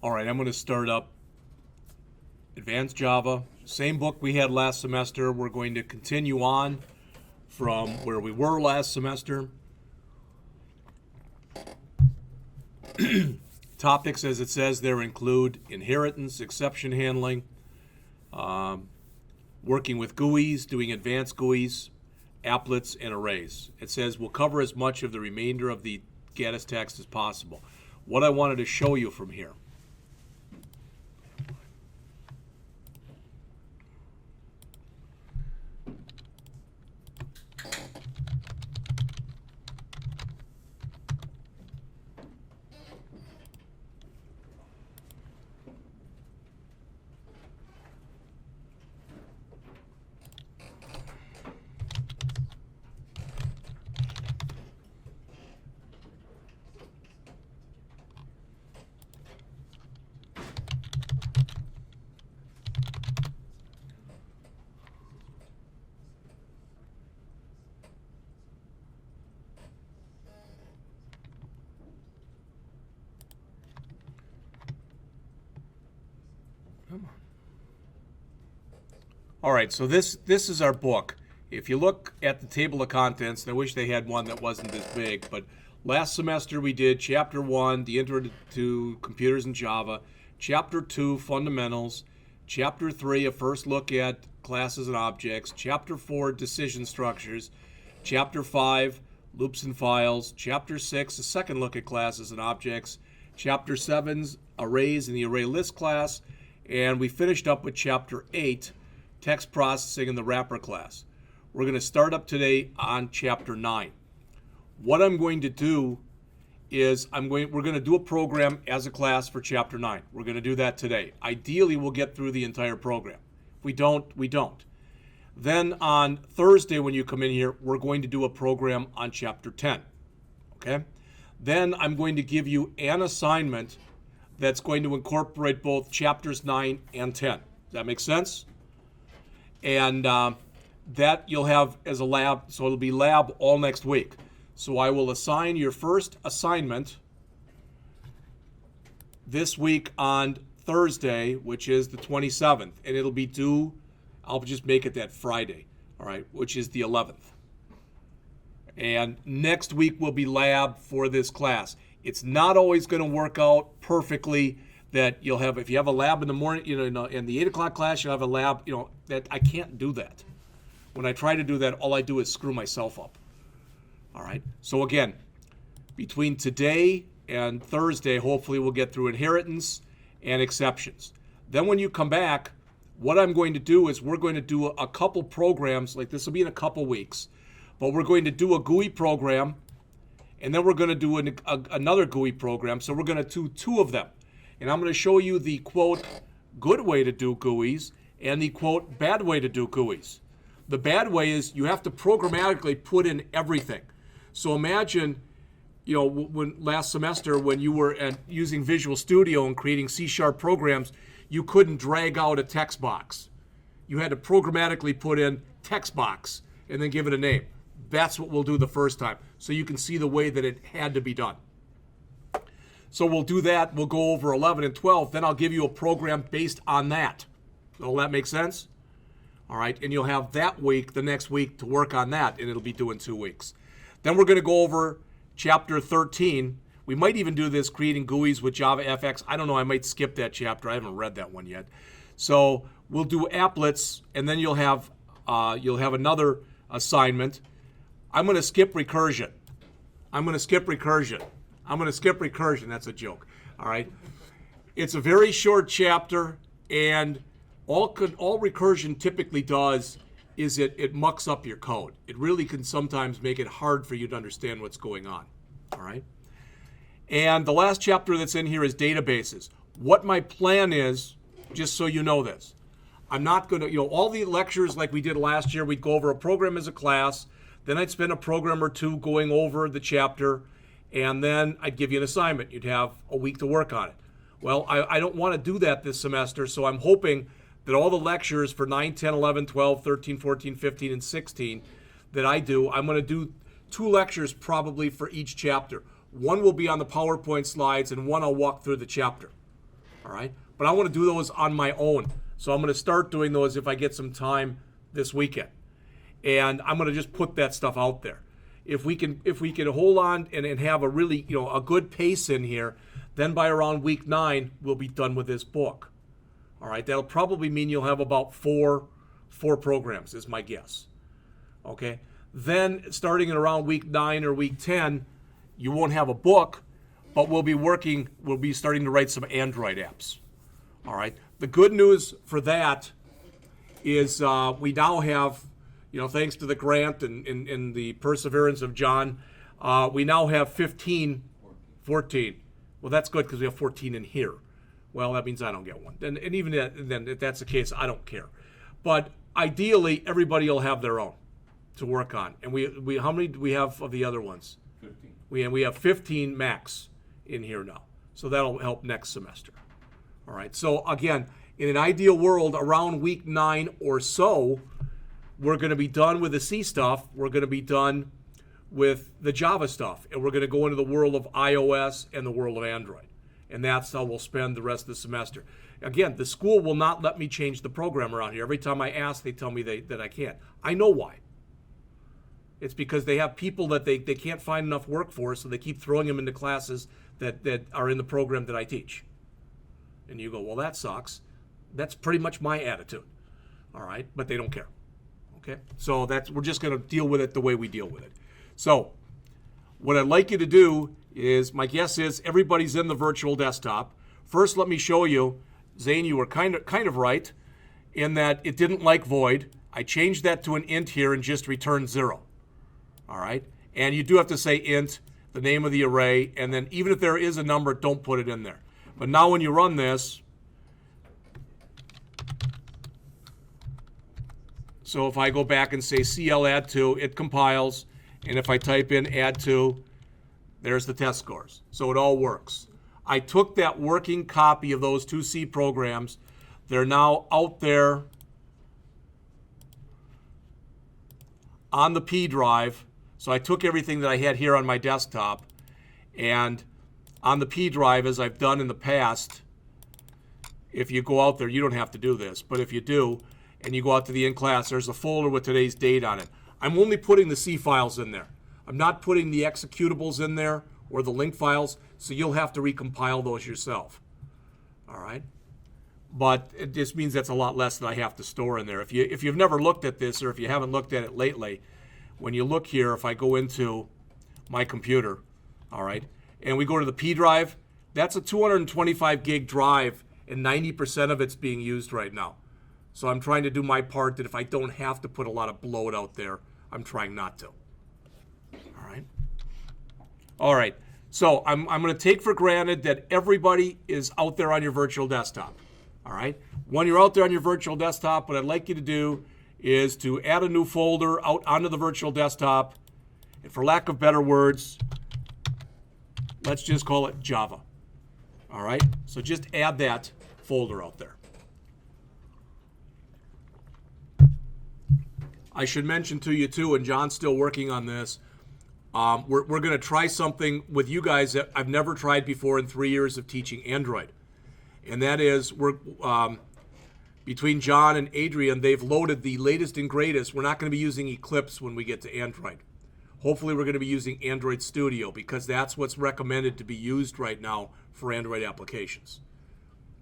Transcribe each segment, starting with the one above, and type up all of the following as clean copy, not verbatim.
All right, I'm going to start up Advanced Java. Same book we had last semester. We're going to continue on from where we were last semester. Topics, as it says there, include inheritance, exception handling, working with GUIs, doing advanced GUIs, applets, and arrays. It says we'll cover as much of the remainder of the Gaddis text as possible. What I wanted to show you from here. All right, so this is our book. If you look at the table of contents, and I wish they had one that wasn't this big, but last semester we did Chapter 1, the Intro to Computers in Java, Chapter 2, Fundamentals, Chapter 3, a first look at classes and objects, Chapter 4, Decision Structures, Chapter 5, Loops and Files, Chapter 6, a second look at classes and objects, Chapter 7's Arrays in the Array List class, and we finished up with Chapter 8, Text Processing in the Wrapper class. We're going to start up today on Chapter 9. What I'm going to do is we're going to do a program as a class for Chapter 9. We're going to do that today. Ideally, we'll get through the entire program. If we don't, we don't. Then on Thursday when you come in here, we're going to do a program on Chapter 10. Okay? Then I'm going to give you an assignment that's going to incorporate both Chapters 9 and 10. Does that make sense? And that you'll have as a lab, so it'll be lab all next week. So I will assign your first assignment this week on Thursday, which is the 27th, and it'll be due, I'll just make it that Friday, all right, which is the 11th. And next week will be lab for this class. It's not always going to work out perfectly that you'll have, if you have a lab in the morning, in the 8 o'clock class, you'll have a lab, that I can't do that. When I try to do that, all I do is screw myself up. All right. So again, between today and Thursday, hopefully we'll get through inheritance and exceptions. Then when you come back, what I'm going to do is we're going to do a couple programs, like this will be in a couple weeks, but we're going to do a GUI program, and then we're going to do another GUI program. So we're going to do two of them. And I'm going to show you the, quote, good way to do GUIs and the, quote, bad way to do GUIs. The bad way is you have to programmatically put in everything. So imagine, when last semester when you were using Visual Studio and creating C# programs, you couldn't drag out a text box. You had to programmatically put in text box and then give it a name. That's what we'll do the first time, so you can see the way that it had to be done. So we'll do that. We'll go over 11 and 12. Then I'll give you a program based on that. Will that make sense? All right. And you'll have that week, the next week, to work on that, and it'll be due in 2 weeks. Then we're going to go over Chapter 13. We might even do this, creating GUIs with Java FX. I don't know. I might skip that chapter. I haven't read that one yet. So we'll do applets, and then you'll have another assignment. I'm going to skip recursion. That's a joke. All right. It's a very short chapter, and all recursion typically does is it mucks up your code. It really can sometimes make it hard for you to understand what's going on. All right. And the last chapter that's in here is databases. What my plan is, just so you know this, I'm not going to, all the lectures like we did last year, we'd go over a program as a class, then I'd spend a program or two going over the chapter, and then I'd give you an assignment. You'd have a week to work on it. Well, I don't want to do that this semester, so I'm hoping that all the lectures for 9, 10, 11, 12, 13, 14, 15, and 16 that I do, I'm going to do 2 lectures probably for each chapter. One will be on the PowerPoint slides, and one I'll walk through the chapter. all right? But I want to do those on my own. So I'm going to start doing those if I get some time this weekend. And I'm going to just put that stuff out there. If we can hold on and have a really, a good pace in here, then by around week 9, we'll be done with this book. All right, that'll probably mean you'll have about four programs is my guess. Okay, then starting at around week 9 or week 10, you won't have a book, but we'll be starting to write some Android apps. All right, the good news for that is we now have, thanks to the grant and the perseverance of John, we now have 14. Well, that's good because we have 14 in here. Well, that means I don't get one. And even then, if that's the case, I don't care. But ideally, everybody will have their own to work on. And we how many do we have of the other ones? 15. We have 15 max in here now. So that'll help next semester. All right. So again, in an ideal world, around week 9 or so, we're going to be done with the C stuff. We're going to be done with the Java stuff. And we're going to go into the world of iOS and the world of Android. And that's how we'll spend the rest of the semester. Again, the school will not let me change the program around here. Every time I ask, they tell me that I can't. I know why. It's because they have people that they can't find enough work for, so they keep throwing them into classes that are in the program that I teach. And you go, well, that sucks. That's pretty much my attitude. All right? But they don't care. Okay? So we're just going to deal with it the way we deal with it. So what I'd like you to do is, my guess is everybody's in the virtual desktop. First, let me show you, Zane, you were kind of right in that it didn't like void. I changed that to an int here and just returned 0. All right? And you do have to say int, the name of the array, and then even if there is a number, don't put it in there. But now when you run this, so if I go back and say CL add to, it compiles, and if I type in add to, there's the test scores. So it all works. I took that working copy of those 2 C programs. They're now out there on the P drive. So I took everything that I had here on my desktop, and on the P drive, as I've done in the past, if you go out there, you don't have to do this, but if you do, and you go out to the in-class, there's a folder with today's date on it. I'm only putting the C files in there. I'm not putting the executables in there or the link files, so you'll have to recompile those yourself. All right? But it just means that's a lot less that I have to store in there. If you've never looked at this, or if you haven't looked at it lately, when you look here, if I go into my computer, all right, and we go to the P drive, that's a 225 gig drive, and 90% of it's being used right now. So I'm trying to do my part that if I don't have to put a lot of bloat out there, I'm trying not to. All right, so I'm going to take for granted that everybody is out there on your virtual desktop. All right, when you're out there on your virtual desktop, what I'd like you to do is to add a new folder out onto the virtual desktop, and for lack of better words, let's just call it Java. All right, so just add that folder out there. I should mention to you too, and John's still working on this, we're going to try something with you guys that I've never tried before in 3 years of teaching Android. And that is, between John and Adrian, they've loaded the latest and greatest. We're not going to be using Eclipse when we get to Android. Hopefully we're going to be using Android Studio, because that's what's recommended to be used right now for Android applications.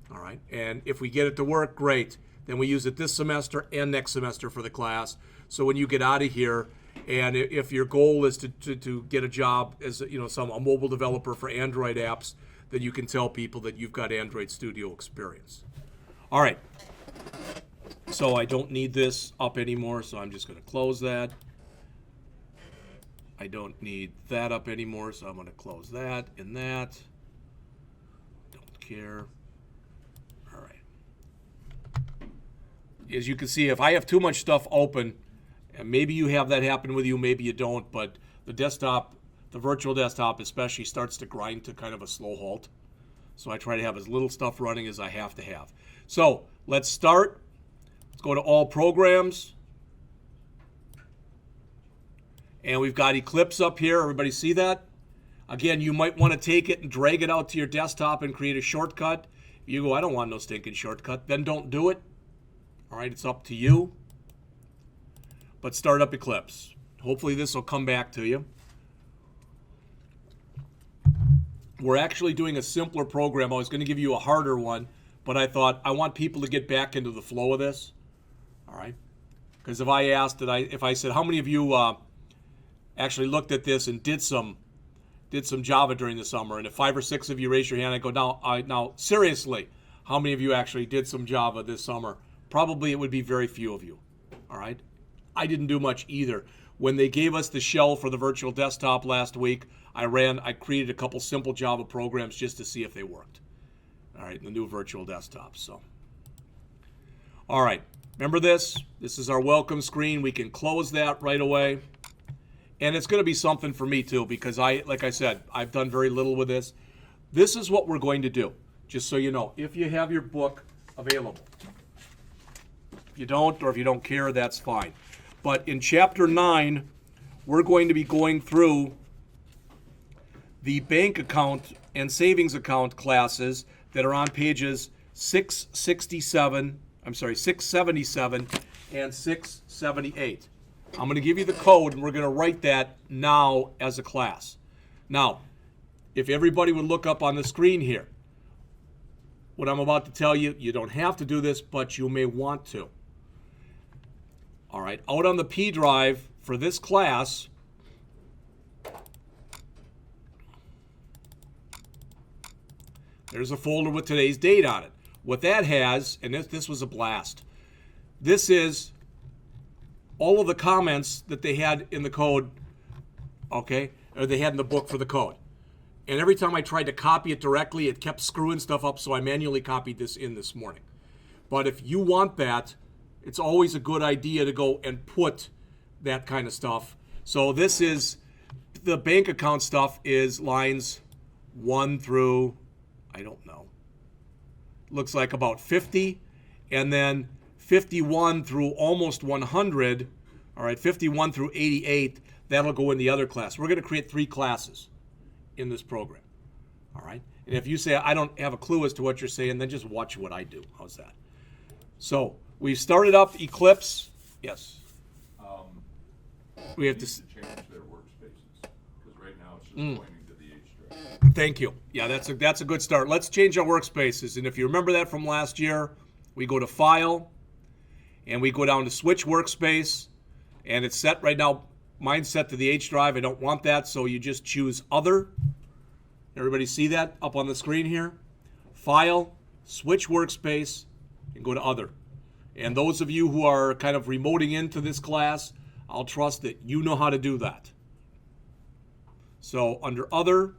All right, and if we get it to work, great. Then we use it this semester and next semester for the class. So when you get out of here, and if your goal is to get a job as a mobile developer for Android apps, then you can tell people that you've got Android Studio experience. All right. So I don't need this up anymore, so I'm just going to close that. I don't need that up anymore, so I'm going to close that and that. Don't care. All right. As you can see, if I have too much stuff open, and maybe you have that happen with you, maybe you don't, but the desktop, the virtual desktop especially, starts to grind to kind of a slow halt. So I try to have as little stuff running as I have to have. So let's start. Let's go to all programs. And we've got Eclipse up here. Everybody see that? Again, you might want to take it and drag it out to your desktop and create a shortcut. You go, I don't want no stinking shortcut. Then don't do it. All right, it's up to you. But start up Eclipse. Hopefully this will come back to you. We're actually doing a simpler program. I was going to give you a harder one, but I thought I want people to get back into the flow of this. All right? Because if I asked, if I said, how many of you actually looked at this and did some Java during the summer, and if 5 or 6 of you raise your hand, I go, now seriously, how many of you actually did some Java this summer? Probably it would be very few of you. All right? I didn't do much either. When they gave us the shell for the virtual desktop last week, I created a couple simple Java programs just to see if they worked. All right, in the new virtual desktop. So, all right, remember this? This is our welcome screen. We can close that right away. And it's going to be something for me too, because like I said, I've done very little with this. This is what we're going to do, just so you know. If you have your book available. If you don't, or if you don't care, that's fine. But in Chapter 9, we're going to be going through the bank account and savings account classes that are on pages 677 and 678. I'm going to give you the code, and we're going to write that now as a class. Now, if everybody would look up on the screen here, what I'm about to tell you, you don't have to do this, but you may want to. All right, out on the P drive for this class, there's a folder with today's date on it. What that has, and this was a blast, this is all of the comments that they had in the code, okay, or they had in the book for the code. And every time I tried to copy it directly, it kept screwing stuff up, so I manually copied this in this morning. But if you want that, it's always a good idea to go and put that kind of stuff. So this is, the bank account stuff is lines 1 through, I don't know, looks like about 50, and then 51 through almost 100, all right, 51 through 88, that'll go in the other class. We're going to create 3 classes in this program, all right? And if you say, I don't have a clue as to what you're saying, then just watch what I do. How's that? So we've started up Eclipse. Yes? We have to change their workspaces, because right now it's just pointing to the H drive. Thank you. Yeah, that's a good start. Let's change our workspaces. And if you remember that from last year, we go to File, and we go down to Switch Workspace, and it's set right now. Mine's set to the H drive. I don't want that, so you just choose Other. Everybody see that up on the screen here? File, Switch Workspace, and go to Other. And those of you who are kind of remoting into this class, I'll trust that you know how to do that. So under Other,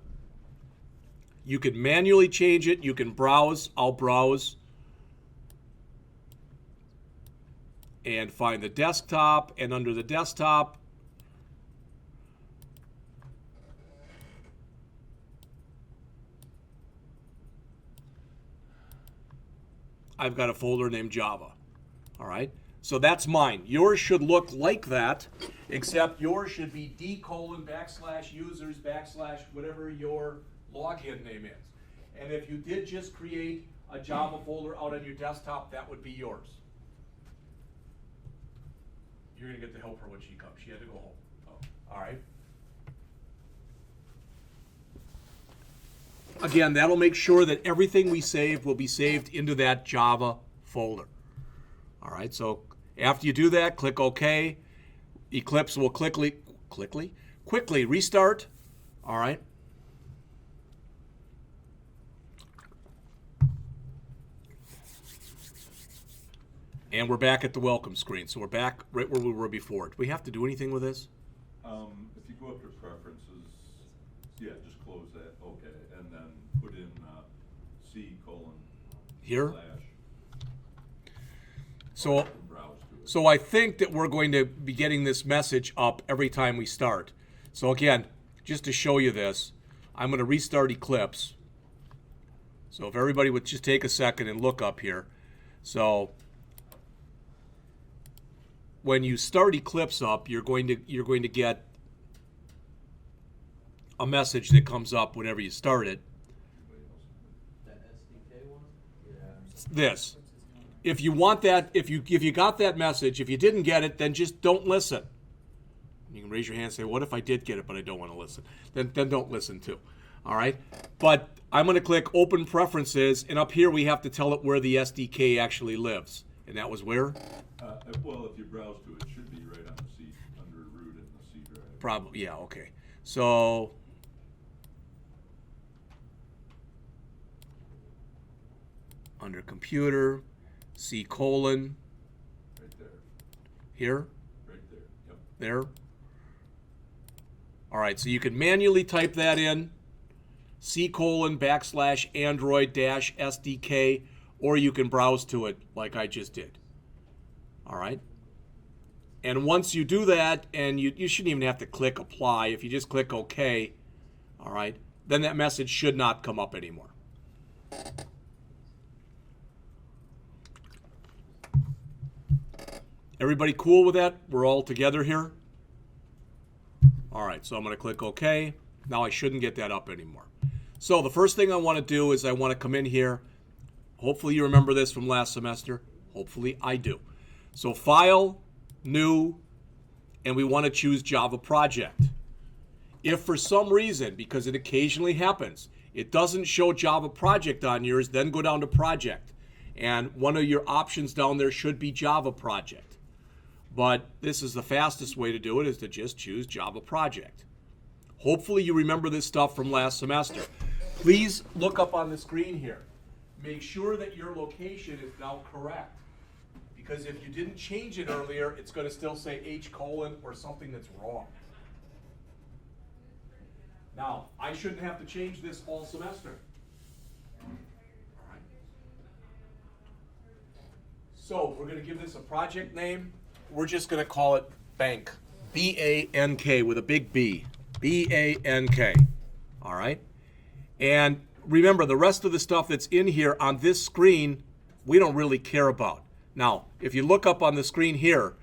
you can manually change it. You can browse. I'll browse. And find the desktop. And under the desktop, I've got a folder named Java. All right? So that's mine. Yours should look like that, except yours should be d:\users/ whatever your login name is. And if you did just create a Java folder out on your desktop, that would be yours. You're going to get to help her when she comes. She had to go home. Oh, all right? Again, that'll make sure that everything we save will be saved into that Java folder. All right, so after you do that, click OK. Eclipse will quickly restart. All right. And we're back at the welcome screen. So we're back right where we were before. Do we have to do anything with this? If you go up to Preferences, yeah, just close that. Okay, and then put in C:/ Here? So I think that we're going to be getting this message up every time we start. So again, just to show you this, I'm going to restart Eclipse. So if everybody would just take a second and look up here. So when you start Eclipse up, you're going to get a message that comes up whenever you start it. That SDK one? this. If you want that, if you got that message, if you didn't get it, then just don't listen. You can raise your hand and say, what if I did get it, but I don't want to listen? Then don't listen too. All right? But I'm going to click Open Preferences, and up here we have to tell it where the SDK actually lives. And that was where? Well, if you browse to it, it should be right on the C, under root in the C drive. Probably, yeah, okay. So, under Computer, C:, Right there. here, Right there. Yep. there. All right, so you can manually type that in, C:\Android-SDK, or you can browse to it like I just did. All right? And once you do that, and you shouldn't even have to click Apply, if you just click OK, all right, then that message should not come up anymore. Everybody cool with that? We're all together here? All right, so I'm going to click OK. Now I shouldn't get that up anymore. So the first thing I want to do is I want to come in here. Hopefully you remember this from last semester. Hopefully I do. So File, New, and we want to choose Java Project. If for some reason, because it occasionally happens, it doesn't show Java Project on yours, then go down to Project. And one of your options down there should be Java Project. But this is the fastest way to do it, is to just choose Java Project. Hopefully you remember this stuff from last semester. Please look up on the screen here. Make sure that your location is now correct. Because if you didn't change it earlier, it's going to still say H: or something that's wrong. Now, I shouldn't have to change this all semester. All right. So we're going to give this a project name. We're just going to call it Bank. B-A-N-K with a big B. B-A-N-K. All right? And remember, the rest of the stuff that's in here on this screen, we don't really care about. Now, if you look up on the screen here,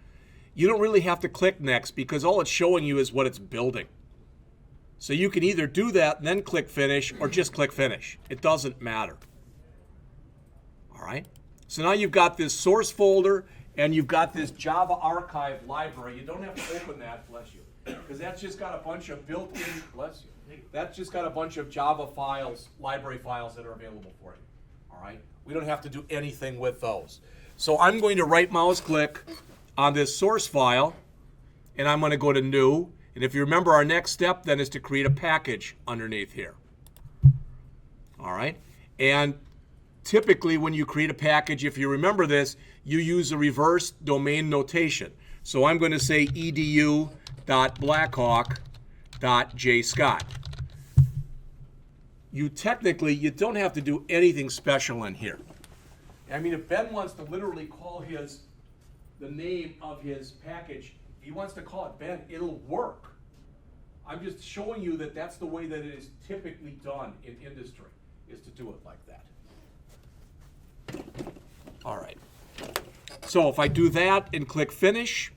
you don't really have to click Next because all it's showing you is what it's building. So you can either do that and then click Finish or just click Finish. It doesn't matter. All right? So now you've got this source folder and you've got this Java archive library. You don't have to open that, bless you, because that's just got a bunch of built-in, bless you, that's just got a bunch of Java files, library files that are available for you. All right? We don't have to do anything with those. So I'm going to right mouse click on this source file, and I'm going to go to New. And if you remember, our next step then is to create a package underneath here. All right? And typically when you create a package, if you remember this, you use a reverse domain notation. So I'm going to say edu.blackhawk.jscott. You don't have to do anything special in here. I mean, if Ben wants to literally call the name of his package, he wants to call it Ben, it'll work. I'm just showing you that that's the way that it is typically done in industry, is to do it like that. All right. So if I do that and click Finish,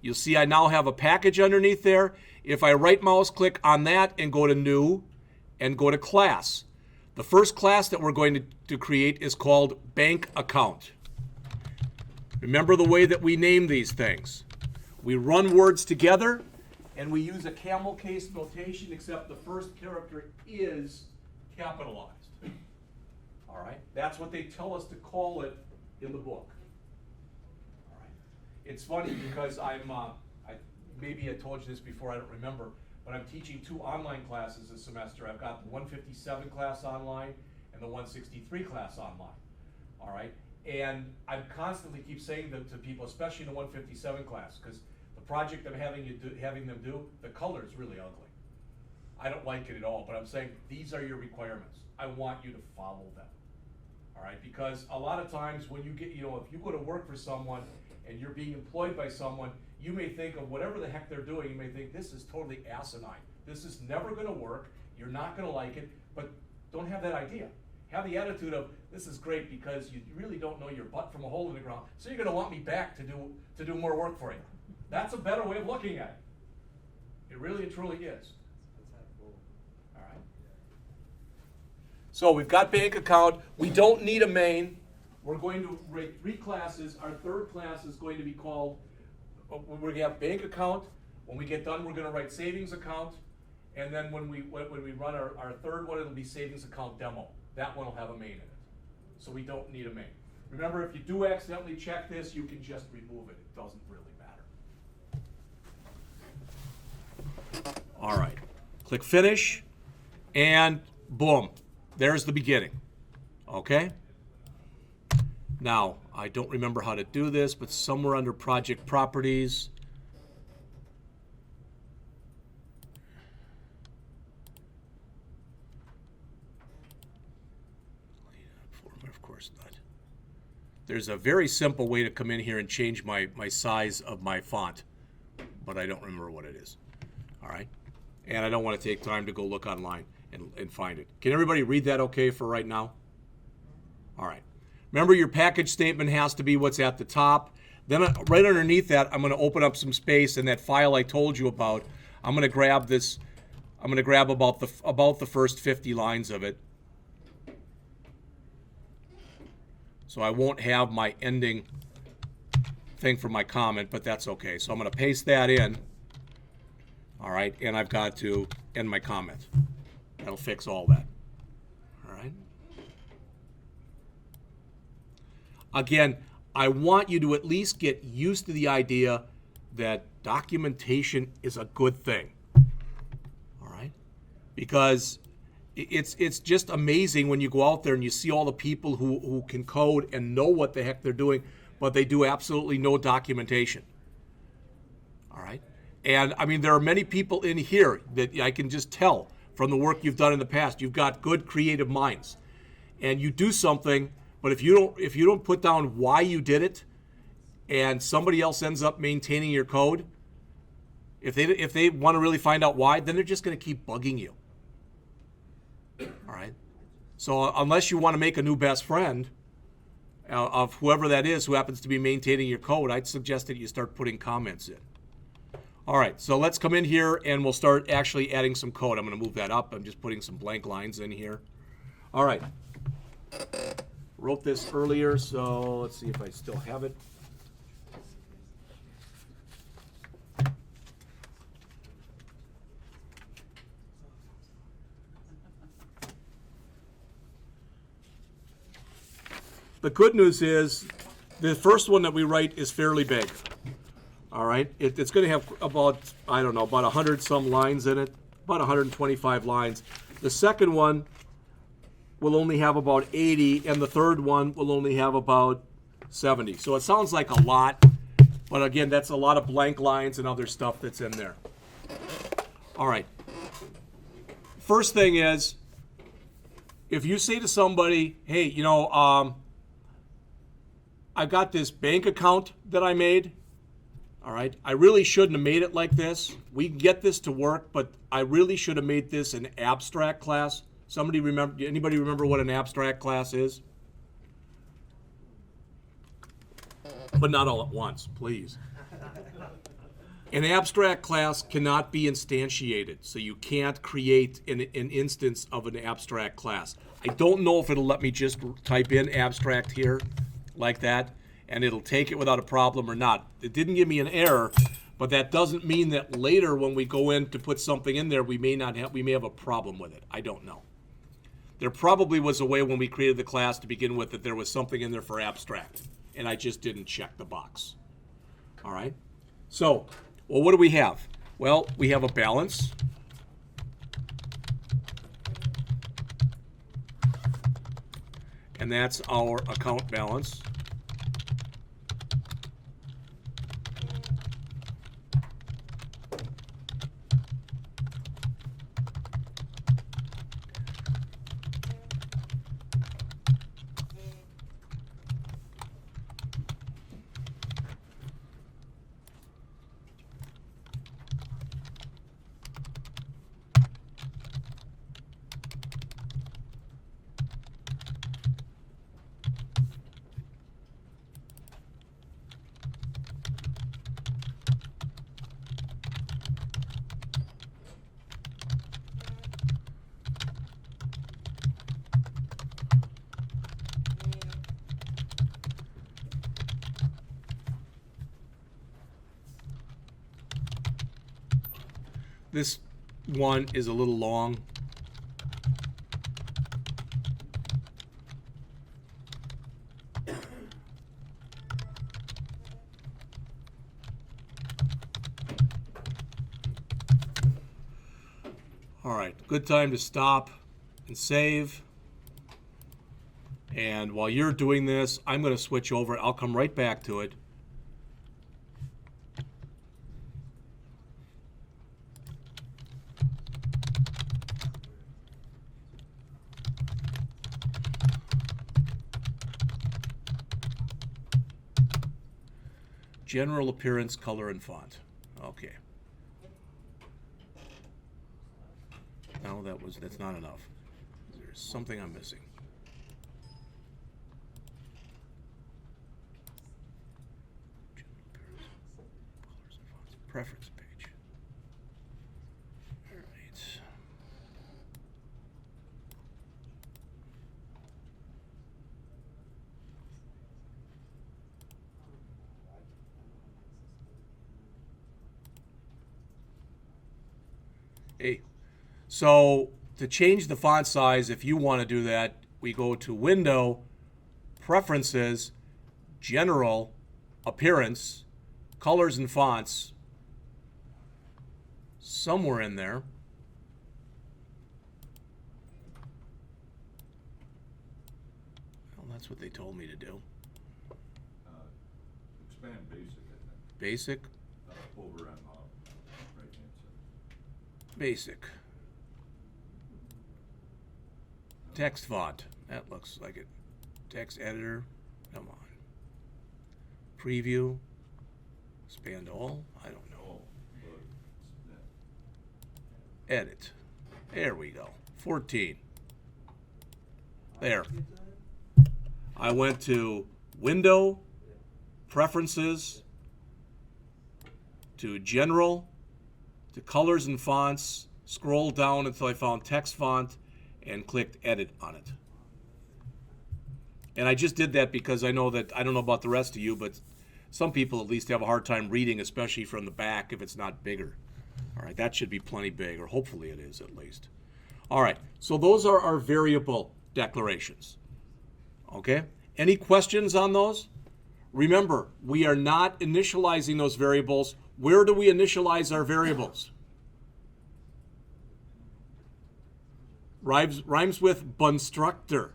you'll see I now have a package underneath there. If I right mouse click on that and go to New and go to Class, the first class that we're going to create is called Bank Account. Remember the way that we name these things. We run words together and we use a camel case notation, except the first character is capitalized. All right? That's what they tell us to call it in the book. All right? It's funny because maybe I told you this before, I don't remember, but I'm teaching 2 online classes this semester. I've got the 157 class online and the 163 class online. All right? And I constantly keep saying to people, especially in the 157 class, because the project I'm having them do, the color is really ugly. I don't like it at all, but I'm saying these are your requirements. I want you to follow them. All right? Because a lot of times when you get, if you go to work for someone and you're being employed by someone, you may think of whatever the heck they're doing, you may think this is totally asinine. This is never going to work. You're not going to like it, but don't have that idea. Have the attitude of, this is great because you really don't know your butt from a hole in the ground, so you're going to want me back to do more work for you. That's a better way of looking at it. It really and truly is. All right. So we've got bank account. We don't need a main. We're going to rate 3 classes. Our third class is going to be called, we're going to have bank account. When we get done, we're going to write savings account. And then when we run our third one, it'll be savings account demo. That one will have a main in it. So we don't need a main. Remember, if you do accidentally check this, you can just remove it. It doesn't really matter. All right. Click finish, and boom. There's the beginning. Okay? Now, I don't remember how to do this, but somewhere under project properties, of course not. There's a very simple way to come in here and change my size of my font, but I don't remember what it is. All right? And I don't want to take time to go look online and find it. Can everybody read that okay for right now? All right. Remember, your package statement has to be what's at the top. Then right underneath that, I'm going to open up some space, and that file I told you about, I'm going to grab this. I'm going to grab about the first 50 lines of it. So I won't have my ending thing for my comment, but that's okay. So I'm going to paste that in. All right, and I've got to end my comment. That'll fix all that. All right. Again, I want you to at least get used to the idea that documentation is a good thing. All right? Because it's just amazing when you go out there and you see all the people who can code and know what the heck they're doing, but they do absolutely no documentation. All right? And I mean, there are many people in here that I can just tell from the work you've done in the past. You've got good creative minds. And you do something, but if you don't put down why you did it, and somebody else ends up maintaining your code, if they want to really find out why, then they're just going to keep bugging you. All right? So unless you want to make a new best friend of whoever that is who happens to be maintaining your code, I'd suggest that you start putting comments in. All right, so let's come in here and we'll start actually adding some code. I'm going to move that up. I'm just putting some blank lines in here. All right. Wrote this earlier, so let's see if I still have it. The good news is the first one that we write is fairly big. All right, it's going to have about 100 some lines in it, about 125 lines. The second one will only have about 80, and the third one will only have about 70. So it sounds like a lot, but again, that's a lot of blank lines and other stuff that's in there. All right. First thing is, if you say to somebody, hey, I've got this bank account that I made. All right, I really shouldn't have made it like this. We can get this to work, but I really should have made this an abstract class. Anybody remember what an abstract class is? But not all at once, please. An abstract class cannot be instantiated, so you can't create an instance of an abstract class. I don't know if it'll let me just type in abstract here like that, and it'll take it without a problem or not. It didn't give me an error, but that doesn't mean that later when we go in to put something in there, we may have a problem with it. I don't know. There probably was a way when we created the class to begin with that there was something in there for abstract, and I just didn't check the box. All right? So, well, what do we have? Well, we have a balance. And that's our account balance. this one is a little long. All right, good time to stop and save. And while you're doing this, I'm going to switch over. I'll come right back to it. General appearance, color, and font. Okay. No, that's not enough. There's something I'm missing. General appearance, colors, and fonts. Preference page. All right. Hey, so to change the font size, if you want to do that, we go to Window, Preferences, General, Appearance, Colors and Fonts, somewhere in there. Well, that's what they told me to do. Expand basic, I think. Basic, Over on the right-hand side. basic. Text font, that looks like it. Text editor, come on. Preview, expand all, I don't know. Oh, but, yeah. Edit, there we go, 14. There. I went to Window, Preferences, to General, to Colors and Fonts, scroll down until I found Text Font, and clicked Edit on it. And I just did that because I know that, I don't know about the rest of you, but some people at least have a hard time reading, especially from the back if it's not bigger. All right, that should be plenty big, or hopefully it is at least. All right, so those are our variable declarations. Okay, any questions on those? Remember, we are not initializing those variables. Where do we initialize our variables? Rhymes with constructor.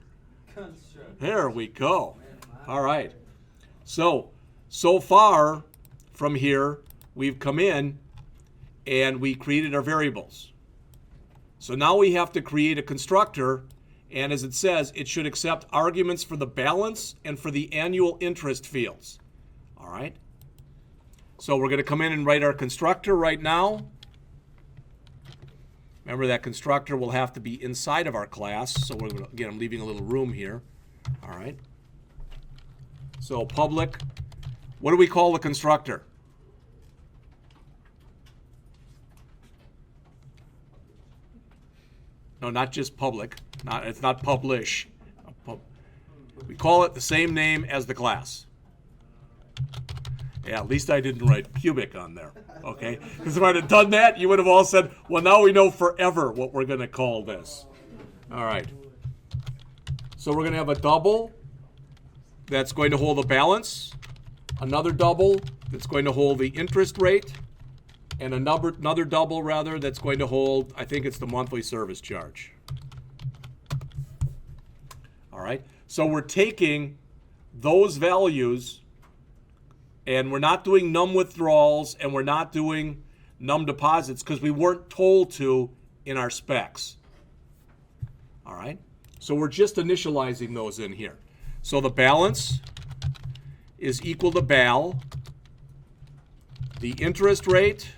There we go. All right. So far from here, we've come in and we created our variables. So now we have to create a constructor, and as it says, it should accept arguments for the balance and for the annual interest fields. All right. So we're going to come in and write our constructor right now. Remember, that constructor will have to be inside of our class. So we're going to, again, I'm leaving a little room here. All right. So public, what do we call the constructor? No, not just public. It's not publish. We call it the same name as the class. Yeah, at least I didn't write pubic on there, okay? Because if I'd have done that, you would have all said, well, now we know forever what we're going to call this. All right. So we're going to have a double that's going to hold the balance, another double that's going to hold the interest rate, and another double, rather, that's going to hold, I think it's the monthly service charge. All right. So we're taking those values, and we're not doing num withdrawals, and we're not doing num deposits because we weren't told to in our specs. All right? So we're just initializing those in here. So the balance is equal to BAL. The interest rate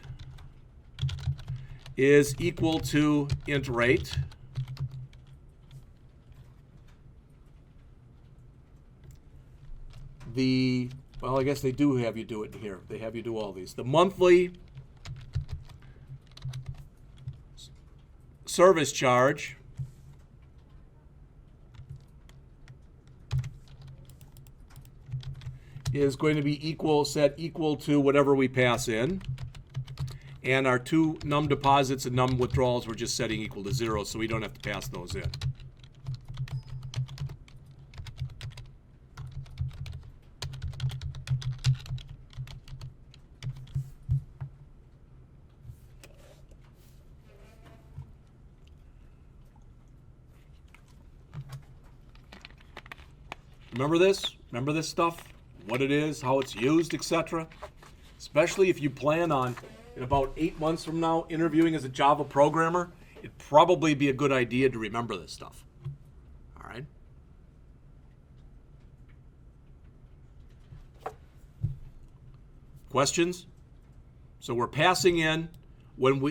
is equal to int rate. Well, I guess they do have you do it in here. They have you do all these. The monthly service charge is going to be set equal to whatever we pass in. And our two num deposits and num withdrawals we're just setting equal to 0, so we don't have to pass those in. Remember this? Remember this stuff? What it is, how it's used, etc.? Especially if you plan on, in about 8 months from now, interviewing as a Java programmer, it'd probably be a good idea to remember this stuff. All right? Questions? So we're passing in.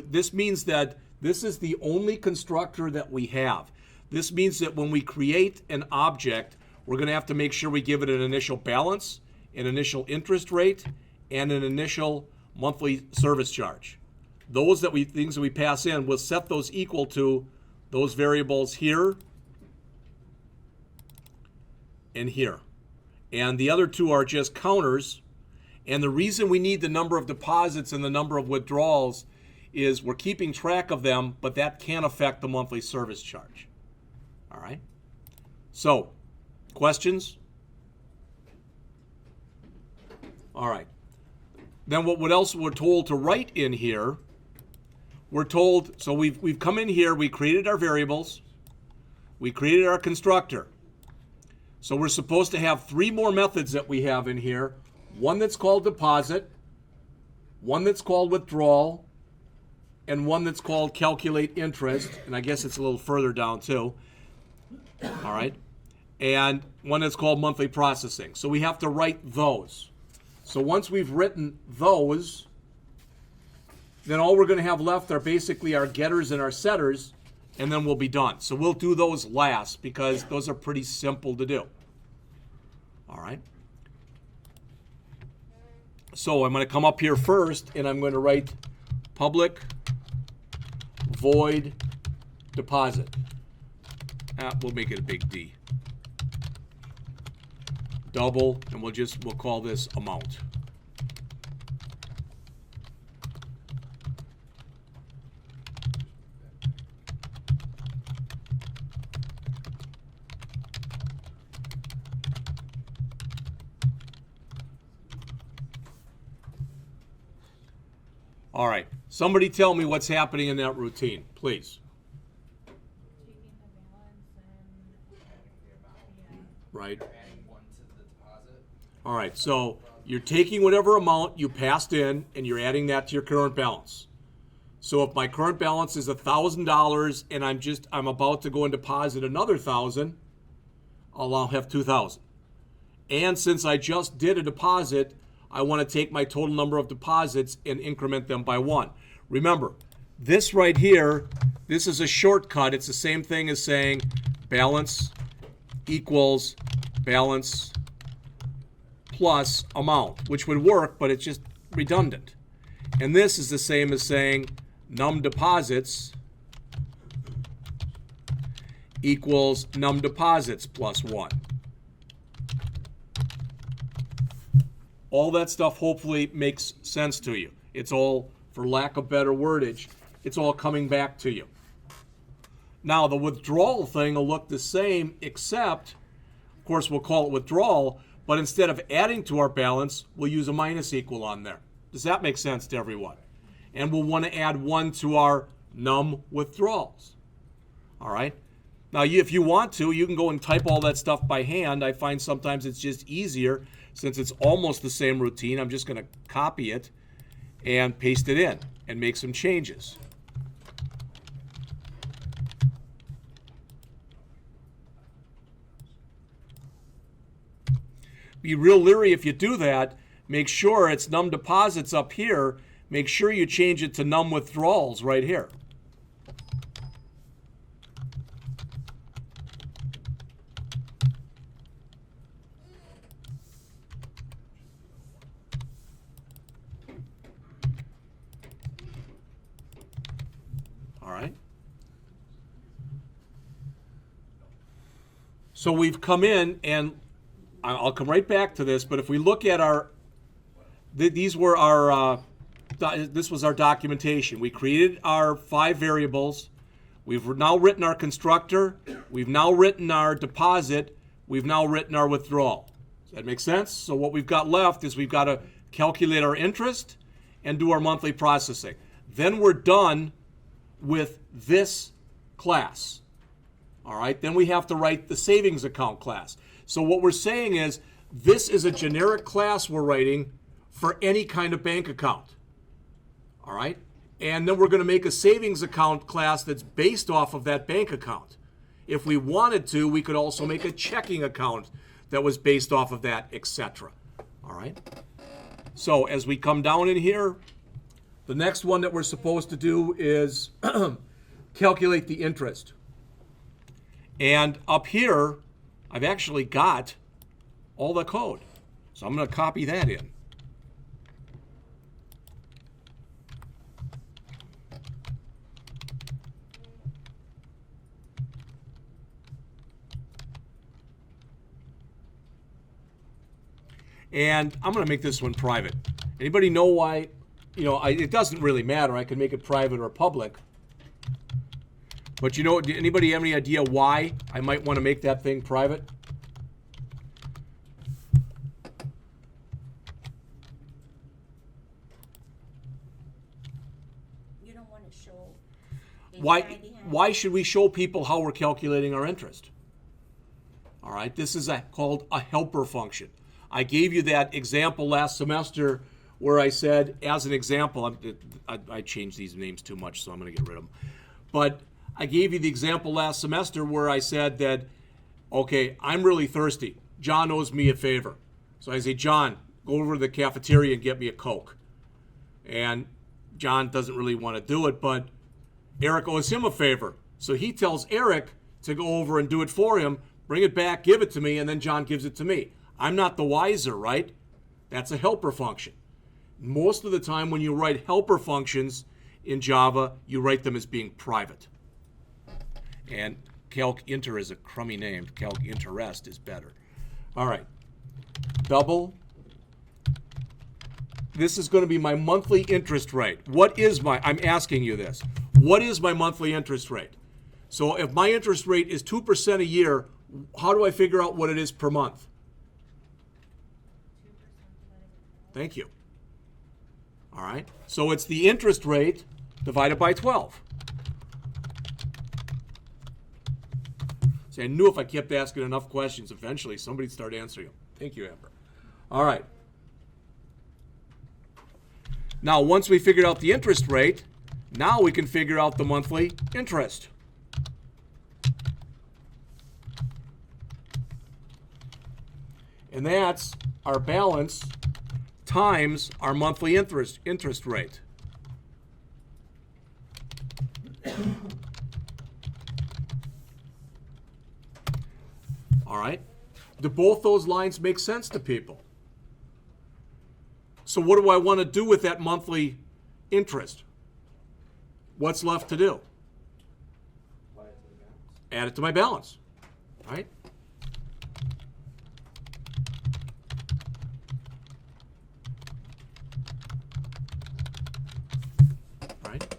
This means that this is the only constructor that we have. This means that when we create an object, we're going to have to make sure we give it an initial balance, an initial interest rate, and an initial monthly service charge. Things that we pass in, we'll set those equal to those variables here and here. And the other two are just counters. And the reason we need the number of deposits and the number of withdrawals is we're keeping track of them, but that can affect the monthly service charge. All right? So, questions? All right. Then what else we're told to write in here? We're told, so we've come in here, we created our variables, we created our constructor. So we're supposed to have 3 more methods that we have in here. One that's called deposit, one that's called withdrawal, and one that's called calculate interest. And I guess it's a little further down too. All right. And one that's called monthly processing. So we have to write those. So once we've written those, then all we're going to have left are basically our getters and our setters, and then we'll be done. So we'll do those last because those are pretty simple to do. All right. So I'm going to come up here first, and I'm going to write public void deposit. We'll make it a big D. Double, and we'll call this amount. All right. Somebody tell me what's happening in that routine, please. Taking the balance and Right. adding 1 to the deposit. All right. So you're taking whatever amount you passed in and you're adding that to your current balance. So if my current balance is $1,000 and I'm about to go and deposit another 1,000, I'll have 2,000. And since I just did a deposit, I want to take my total number of deposits and increment them by 1. Remember, this right here, this is a shortcut. It's the same thing as saying balance equals balance plus amount, which would work, but it's just redundant. And this is the same as saying num deposits equals num deposits plus 1. All that stuff hopefully makes sense to you. It's all, for lack of better wordage, it's all coming back to you. Now, the withdrawal thing will look the same, except, of course, we'll call it withdrawal, but instead of adding to our balance, we'll use a minus equal on there. Does that make sense to everyone? And we'll want to add 1 to our num withdrawals. All right? Now, if you want to, you can go and type all that stuff by hand. I find sometimes it's just easier. Since it's almost the same routine, I'm just going to copy it and paste it in and make some changes. Be real leery if you do that. Make sure it's num deposits up here. Make sure you change it to num withdrawals right here. All right. So we've come in, and I'll come right back to this, but if we look at these were our this was our documentation. We created our 5 variables. We've now written our constructor. We've now written our deposit. We've now written our withdrawal. Does that make sense? So what we've got left is we've got to calculate our interest and do our monthly processing. Then we're done with this class. All right, then we have to write the savings account class. So what we're saying is this is a generic class we're writing for any kind of bank account. All right, and then we're going to make a savings account class that's based off of that bank account. If we wanted to, we could also make a checking account that was based off of that, etc. All right, so as we come down in here, the next one that we're supposed to do is calculate the interest. And up here, I've actually got all the code. So I'm going to copy that in. And I'm going to make this one private. Anybody know why? It doesn't really matter. I can make it private or public. But anybody have any idea why I might want to make that thing private? You don't want to show the Why guy behind. why should we show people how we're calculating our interest? All right, this is called a helper function. I gave you that example last semester where I said, as an example, I changed these names too much, so I'm going to get rid of them. But I gave you the example last semester where I said that, okay, I'm really thirsty. John owes me a favor. So I say, John, go over to the cafeteria and get me a Coke. And John doesn't really want to do it, but Eric owes him a favor. So he tells Eric to go over and do it for him, bring it back, give it to me, and then John gives it to me. I'm not the wiser, right? That's a helper function. Most of the time when you write helper functions in Java, you write them as being private. And calc inter is a crummy name. Calc interest is better. All right. Double. This is going to be my monthly interest rate. I'm asking you this. What is my monthly interest rate? So if my interest rate is 2% a year, how do I figure out what it is per month? 2% divided by 12. Thank you. All right. So it's the interest rate divided by 12. See, I knew if I kept asking enough questions, eventually somebody'd start answering them. Thank you, Amber. All right. Now, once we figured out the interest rate, now we can figure out the monthly interest. And that's our balance times our monthly interest rate. All right. Do both those lines make sense to people? So what do I want to do with that monthly interest? What's left to do? Add it to my balance. All right? All right.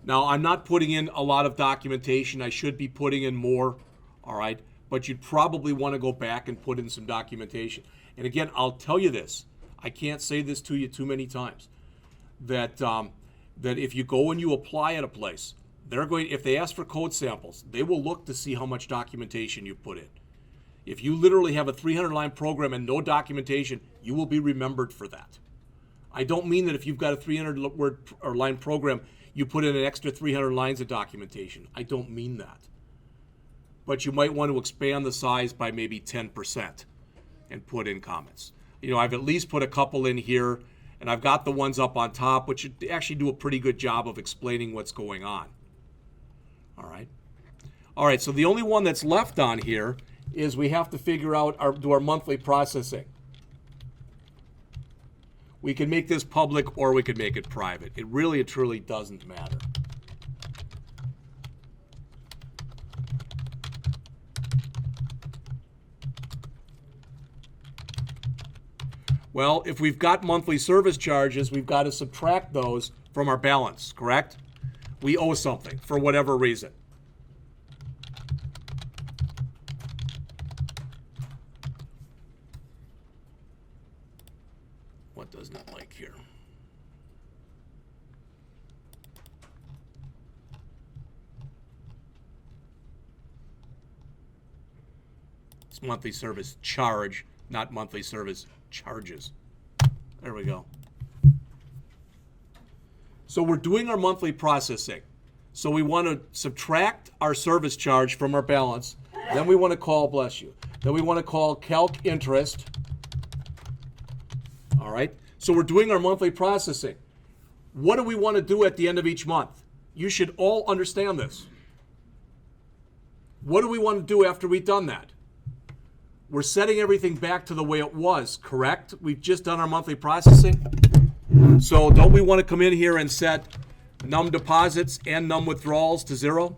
Now, I'm not putting in a lot of documentation. I should be putting in more, all right? But you'd probably want to go back and put in some documentation. And again, I'll tell you this. I can't say this to you too many times. That if you go and you apply at a place, if they ask for code samples, they will look to see how much documentation you've put in. If you literally have a 300-line program and no documentation, you will be remembered for that. I don't mean that if you've got a 300-word or line program, you put in an extra 300 lines of documentation. I don't mean that. But you might want to expand the size by maybe 10% and put in comments. I've at least put a couple in here, and I've got the ones up on top, which actually do a pretty good job of explaining what's going on. All right. All right, so the only one that's left on here is we have to figure out do our monthly processing. We can make this public or we could make it private. It really, it truly doesn't matter. Well, if we've got monthly service charges, we've got to subtract those from our balance, correct? We owe something for whatever reason. What does not like here? It's monthly service charge, not monthly service charges. There we go. So we're doing our monthly processing. So we want to subtract our service charge from our balance. Then we want to call, bless you, then we want to call calc interest. All right? So we're doing our monthly processing. What do we want to do at the end of each month? You should all understand this. What do we want to do after we've done that? We're setting everything back to the way it was, correct? We've just done our monthly processing. So don't we want to come in here and set num deposits and num withdrawals to 0?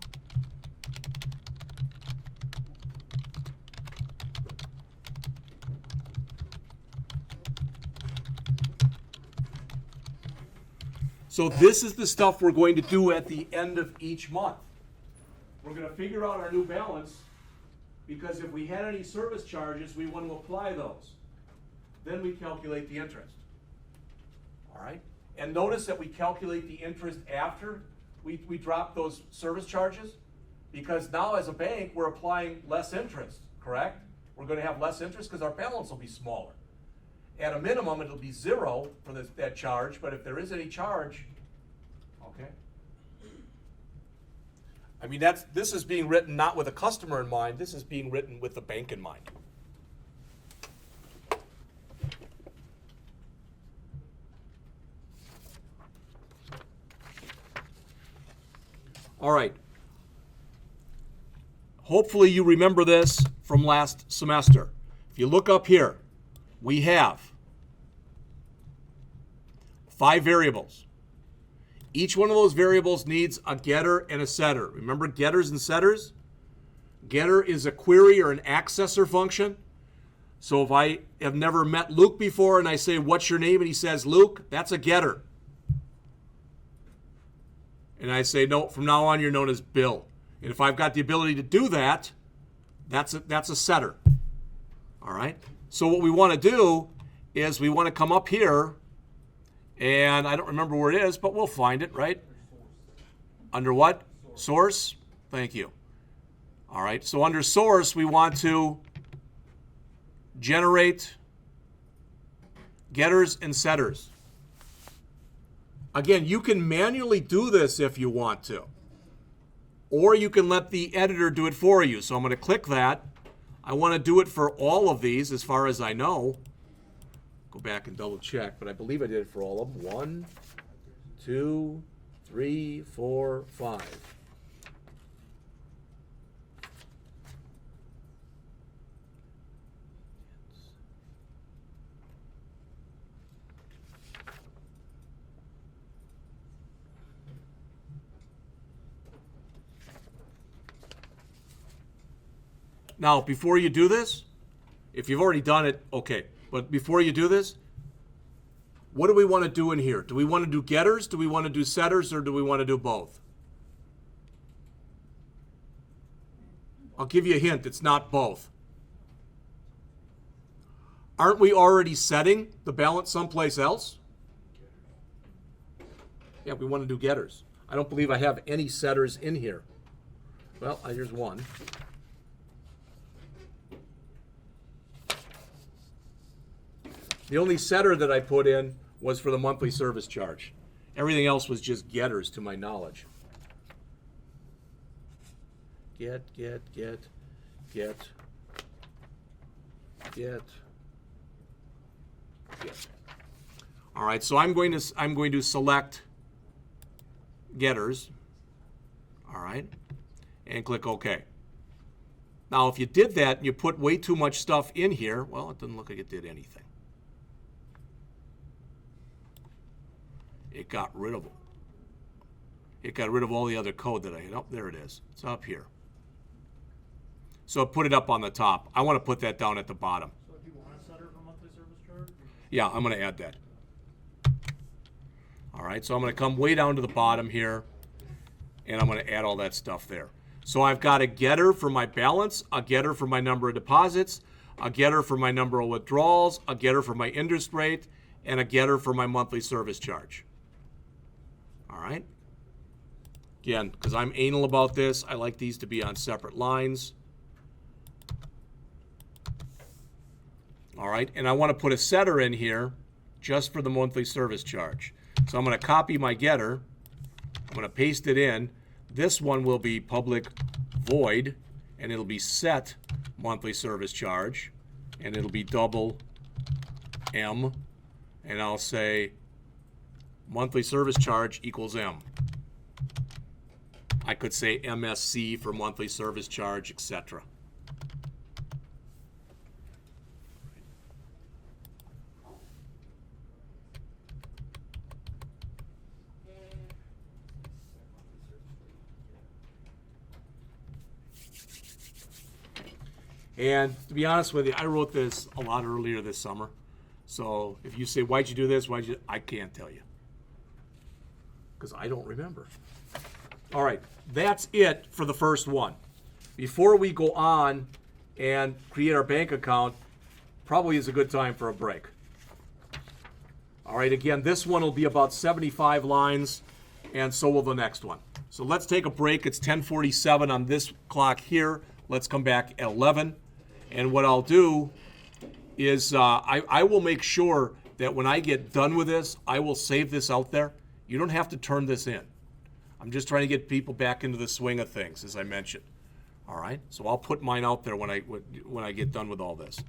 So this is the stuff we're going to do at the end of each month. We're going to figure out our new balance, because if we had any service charges, we want to apply those. Then we calculate the interest. All right? And notice that we calculate the interest after we drop those service charges, because now as a bank, we're applying less interest, correct? We're going to have less interest because our balance will be smaller. At a minimum, it'll be 0 for that charge, but if there is any charge, okay. I mean, this is being written not with a customer in mind, this is being written with the bank in mind. All right. Hopefully you remember this from last semester. If you look up here, we have 5 variables. Each one of those variables needs a getter and a setter. Remember getters and setters? Getter is a query or an accessor function. So if I have never met Luke before and I say, what's your name? And he says, Luke, that's a getter. And I say, no, from now on you're known as Bill. And if I've got the ability to do that, that's a setter. All right? So what we want to do is we want to come up here, and I don't remember where it is, but we'll find it, right? Under what? Source? Thank you. All right, so under source, we want to generate getters and setters. Again, you can manually do this if you want to, or you can let the editor do it for you. So I'm going to click that. I want to do it for all of these as far as I know. Go back and double check, but I believe I did it for all of them. 1, 2, 3, 4, 5. Now, before you do this, if you've already done it, okay. But before you do this, what do we want to do in here? Do we want to do getters? Do we want to do setters? Or do we want to do both? I'll give you a hint. It's not both. Aren't we already setting the balance someplace else? Yeah, we want to do getters. I don't believe I have any setters in here. Well, here's one. The only setter that I put in was for the monthly service charge. Everything else was just getters to my knowledge. Get. All right, so I'm going to select getters. All right, and click OK. Now, if you did that and you put way too much stuff in here, well, it doesn't look like it did anything. It got rid of them. It got rid of all the other code that I had. Oh, there it is. It's up here. So put it up on the top. I want to put that down at the bottom. So do you want a setter for monthly service charge? Yeah, I'm going to add that. All right, so I'm going to come way down to the bottom here, and I'm going to add all that stuff there. So I've got a getter for my balance, a getter for my number of deposits, a getter for my number of withdrawals, a getter for my interest rate, and a getter for my monthly service charge. All right? Again, because I'm anal about this, I like these to be on separate lines. All right, and I want to put a setter in here just for the monthly service charge. So I'm going to copy my getter. I'm going to paste it in. This one will be public void, and it'll be set monthly service charge, and it'll be double M, and I'll say monthly service charge equals M. I could say MSC for monthly service charge, etc. And to be honest with you, I wrote this a lot earlier this summer. So if you say, why'd you do this? I can't tell you. Because I don't remember. All right, that's it for the first one. Before we go on and create our bank account, probably is a good time for a break. All right, again, this one will be about 75 lines, and so will the next one. So let's take a break. It's 10:47 on this clock here. Let's come back at 11. And what I'll do is I will make sure that when I get done with this, I will save this out there. You don't have to turn this in. I'm just trying to get people back into the swing of things, as I mentioned. All right? So I'll put mine out there when I get done with all this.